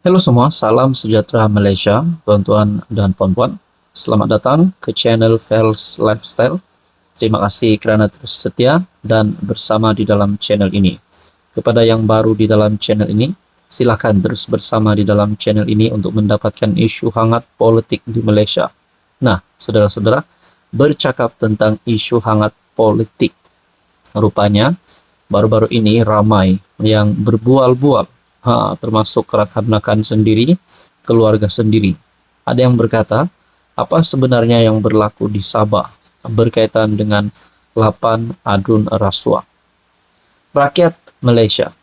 Halo semua, salam sejahtera Malaysia, tuan-tuan dan puan-puan. Selamat datang ke channel Fels Lifestyle. Terima kasih kerana terus setia dan bersama di dalam channel ini. Kepada yang baru di dalam channel ini, silakan terus bersama di dalam channel ini untuk mendapatkan isu hangat politik di Malaysia. Nah, saudara-saudara, bercakap tentang isu hangat politik. Rupanya, baru-baru ini ramai yang berbual-bual, termasuk rakan-rakan sendiri, keluarga sendiri. Ada yang berkata, apa sebenarnya yang berlaku di Sabah berkaitan dengan 8 adun rasuah. Rakyat Malaysia,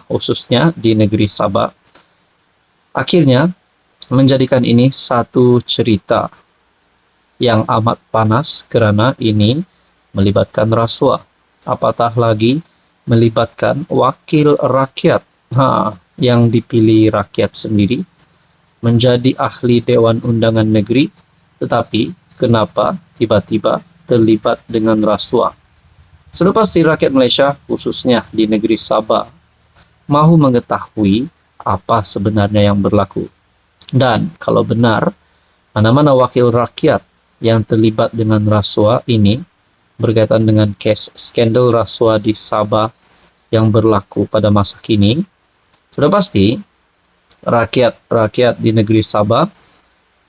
khususnya di negeri Sabah, akhirnya menjadikan ini satu cerita yang amat panas kerana ini melibatkan rasuah. Apatah lagi melibatkan wakil rakyat yang dipilih rakyat sendiri menjadi ahli Dewan Undangan Negeri, tetapi kenapa tiba-tiba terlibat dengan rasuah? Sudah pasti rakyat Malaysia, khususnya di negeri Sabah, mahu mengetahui apa sebenarnya yang berlaku. Dan kalau benar, mana-mana wakil rakyat yang terlibat dengan rasuah ini berkaitan dengan kes skandal rasuah di Sabah yang berlaku pada masa kini, sudah pasti rakyat di negeri Sabah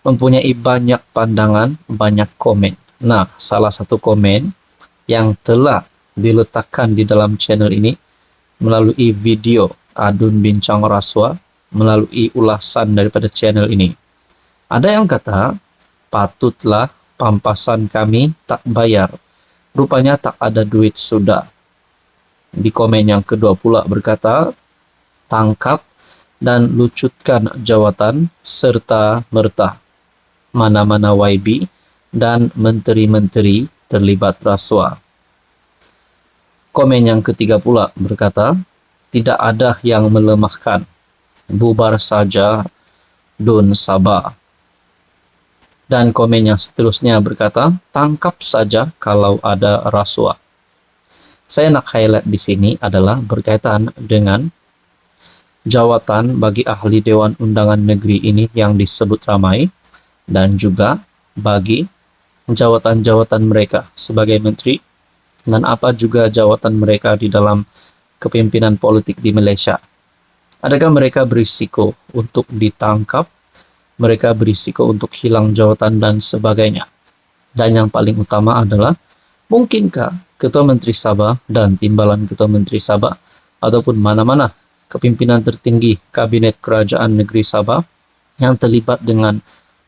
mempunyai banyak pandangan, banyak komen. Nah, salah satu komen yang telah diletakkan di dalam channel ini melalui video adun bincang rasuah, melalui ulasan daripada channel ini. Ada yang kata, patutlah pampasan kami tak bayar. Rupanya tak ada duit sudah. Di komen yang kedua pula berkata, tangkap dan lucutkan jawatan serta merta mana-mana YB dan menteri-menteri terlibat rasuah. Komen yang ketiga pula berkata, tidak ada yang melemahkan, bubar saja Dun Sabah. Dan komen yang seterusnya berkata, tangkap saja kalau ada rasuah. Saya nak highlight di sini adalah berkaitan dengan jawatan bagi ahli Dewan Undangan Negeri ini yang disebut ramai, dan juga bagi jawatan-jawatan mereka sebagai menteri, dan apa juga jawatan mereka di dalam kepimpinan politik di Malaysia. Adakah mereka berisiko untuk ditangkap? Mereka berisiko untuk hilang jawatan dan sebagainya. Dan yang paling utama adalah, mungkinkah Ketua Menteri Sabah dan Timbalan Ketua Menteri Sabah ataupun mana-mana kepimpinan tertinggi Kabinet Kerajaan Negeri Sabah yang terlibat dengan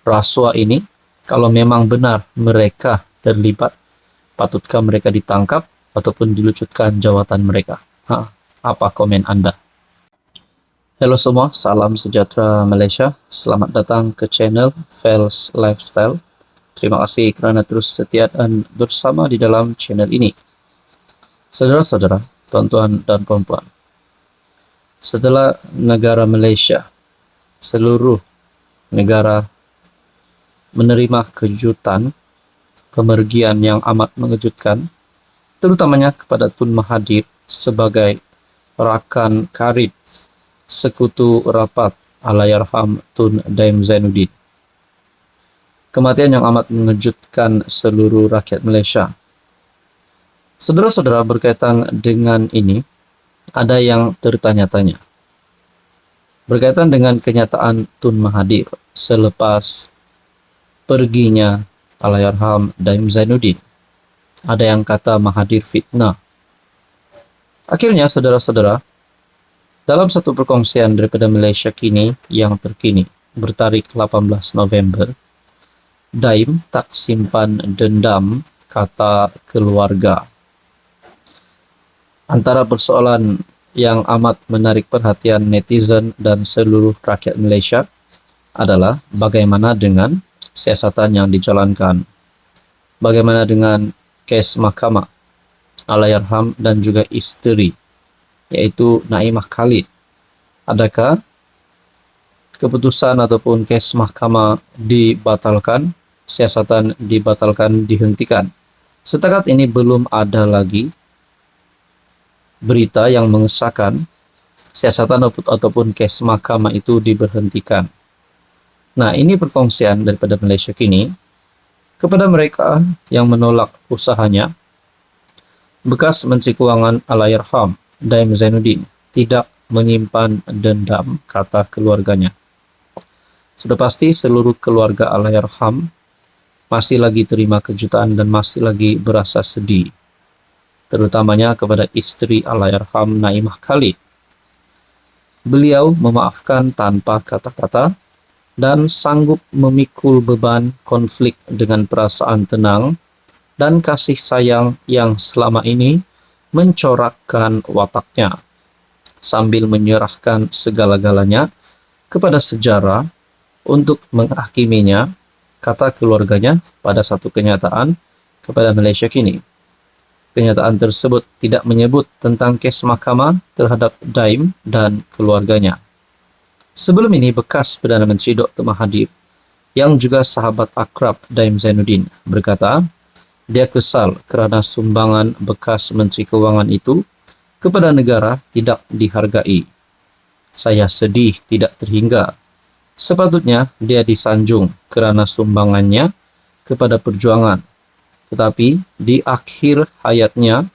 rasuah ini, kalau memang benar mereka terlibat, patutkah mereka ditangkap ataupun dilucutkan jawatan mereka? Apa komen Anda? Halo semua, salam sejahtera Malaysia. Selamat datang ke channel Fels Lifestyle. Terima kasih kerana terus setia dan bersama di dalam channel ini. Saudara-saudara, tuan-tuan dan puan-puan, setelah negara Malaysia, seluruh negara menerima kejutan pemergian yang amat mengejutkan, terutamanya kepada Tun Mahathir sebagai rakan karib sekutu rapat Allahyarham Tun Daim Zainuddin. Kematian yang amat mengejutkan seluruh rakyat Malaysia. Saudara-saudara, berkaitan dengan ini, ada yang tertanya-tanya. Berkaitan dengan kenyataan Tun Mahathir selepas perginya Allahyarham Daim Zainuddin, ada yang kata Mahathir fitnah. Akhirnya, saudara-saudara, dalam satu perkongsian daripada Malaysia Kini yang terkini bertarikh 18 November, Daim tak simpan dendam, kata keluarga. Antara persoalan yang amat menarik perhatian netizen dan seluruh rakyat Malaysia adalah bagaimana dengan siasatan yang dijalankan. Bagaimana dengan kes mahkamah Allahyarham dan juga isteri, yaitu Naimah Khalid. Adakah keputusan ataupun kes mahkamah dibatalkan, siasatan dibatalkan, dihentikan? Setakat ini belum ada lagi berita yang mengesahkan siasatan ataupun kes mahkamah itu diberhentikan. Nah, ini perkongsian daripada Malaysia kini kepada mereka yang menolak usahanya. Bekas Menteri Kewangan Allahyarham Daim Zainuddin tidak menyimpan dendam, kata keluarganya. Sudah pasti seluruh keluarga Allahyarham masih lagi terima kejutan dan masih lagi berasa sedih, terutamanya kepada istri Allahyarham Naimah Khalid. Beliau memaafkan tanpa kata-kata dan sanggup memikul beban konflik dengan perasaan tenang dan kasih sayang yang selama ini mencorakkan wataknya, sambil menyerahkan segala-galanya kepada sejarah untuk menghakiminya, kata keluarganya pada satu kenyataan kepada Malaysia kini. Kenyataan tersebut tidak menyebut tentang kes mahkamah terhadap Daim dan keluarganya. Sebelum ini, bekas Perdana Menteri Dr. Mahathir, yang juga sahabat akrab Daim Zainuddin, berkata dia kesal kerana sumbangan bekas Menteri Kewangan itu kepada negara tidak dihargai. Saya sedih tidak terhingga. Sepatutnya dia disanjung kerana sumbangannya kepada perjuangan. Tetapi di akhir hayatnya,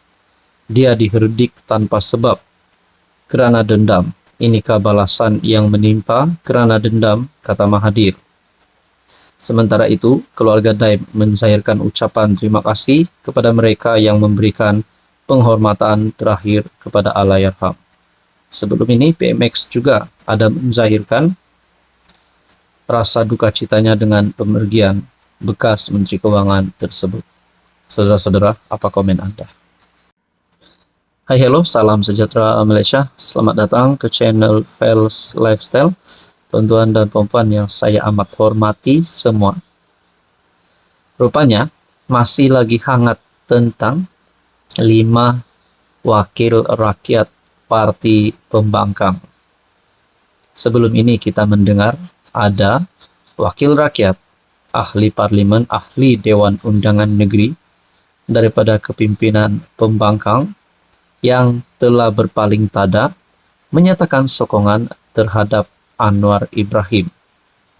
dia diherdik tanpa sebab kerana dendam. Inikah balasan yang menimpa kerana dendam, kata Mahathir. Sementara itu, keluarga Daim menzahirkan ucapan terima kasih kepada mereka yang memberikan penghormatan terakhir kepada Allahyarham. Sebelum ini, PMX juga ada menzahirkan rasa duka citanya dengan pemergian bekas Menteri Kewangan tersebut. Saudara-saudara, apa komen Anda? Hai, hello, salam sejahtera Malaysia. Selamat datang ke channel Fels Lifestyle. Tuan-tuan dan puan-puan yang saya amat hormati semua. Rupanya masih lagi hangat tentang 5 wakil rakyat Parti Pembangkang. Sebelum ini kita mendengar ada wakil rakyat, ahli parlimen, ahli Dewan Undangan Negeri daripada kepimpinan Pembangkang yang telah berpaling tada menyatakan sokongan terhadap Anwar Ibrahim.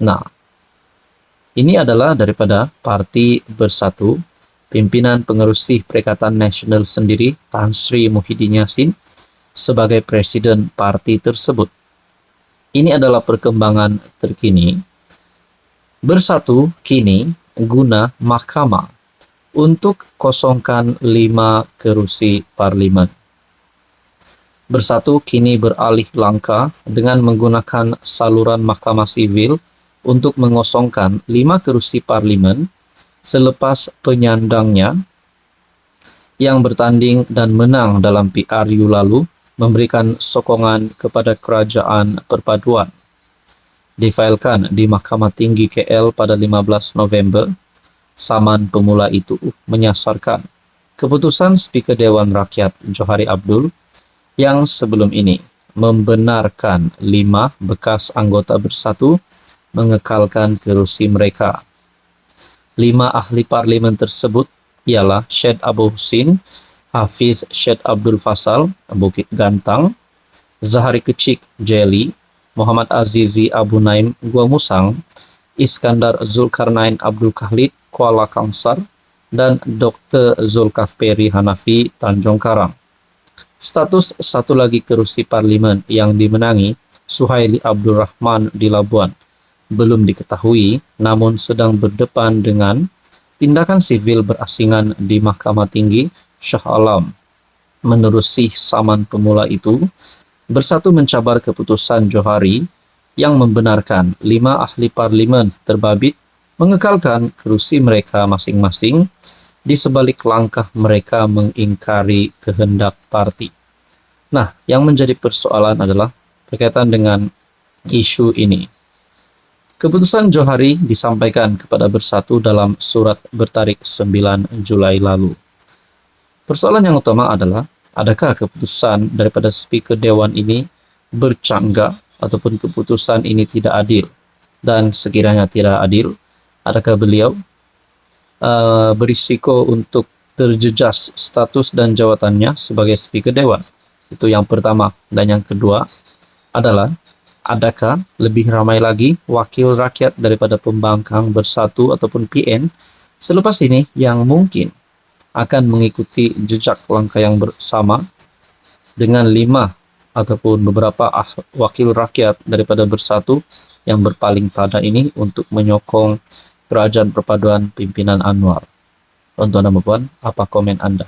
Nah, ini adalah daripada Parti Bersatu, pimpinan pengerusi Perikatan Nasional sendiri, Tan Sri Muhyiddin Yassin, sebagai presiden parti tersebut. Ini adalah perkembangan terkini. Bersatu kini guna mahkamah untuk kosongkan 5 kerusi parlimen. Bersatu kini beralih langkah dengan menggunakan saluran mahkamah sivil untuk mengosongkan 5 kerusi parlimen selepas penyandangnya yang bertanding dan menang dalam PRU lalu memberikan sokongan kepada kerajaan perpaduan. Difailkan di Mahkamah Tinggi KL pada 15 November, saman pemula itu menyasarkan keputusan Speaker Dewan Rakyat Johari Abdul yang sebelum ini membenarkan 5 bekas anggota Bersatu mengekalkan kerusi mereka. 5 ahli parlimen tersebut ialah Syed Abu Husin, Hafiz Syed Abdul Fasal, Bukit Gantang, Zahari Kecik, Jeli, Muhammad Azizi Abu Naim, Gua Musang, Iskandar Zulkarnain Abdul Khalid, Kuala Kangsar, dan Dr. Zulkafli Hanafi, Tanjung Karang. Status satu lagi kerusi parlimen yang dimenangi, Suhaili Abdul Rahman di Labuan, belum diketahui, namun sedang berdepan dengan tindakan sivil berasingan di Mahkamah Tinggi Shah Alam. Menerusi saman pemula itu, Bersatu mencabar keputusan Johari yang membenarkan 5 ahli parlimen terbabit mengekalkan kerusi mereka masing-masing di sebalik langkah mereka mengingkari kehendak parti. Nah, yang menjadi persoalan adalah berkaitan dengan isu ini. Keputusan Johari disampaikan kepada Bersatu dalam surat bertarik 9 Julai lalu. Persoalan yang utama adalah, adakah keputusan daripada Speaker Dewan ini bercanggah ataupun keputusan ini tidak adil? Dan sekiranya tidak adil, adakah beliau berisiko untuk terjejas status dan jawatannya sebagai Speaker Dewan? Itu yang pertama. Dan yang kedua, adalah, adakah lebih ramai lagi wakil rakyat daripada pembangkang bersatu ataupun PN selepas ini yang mungkin akan mengikuti jejak langkah yang bersama dengan 5 ataupun beberapa wakil rakyat daripada bersatu yang berpaling pada ini untuk menyokong kerajaan perpaduan pimpinan Anwar. Tuan-tuan dan puan, apa komen Anda?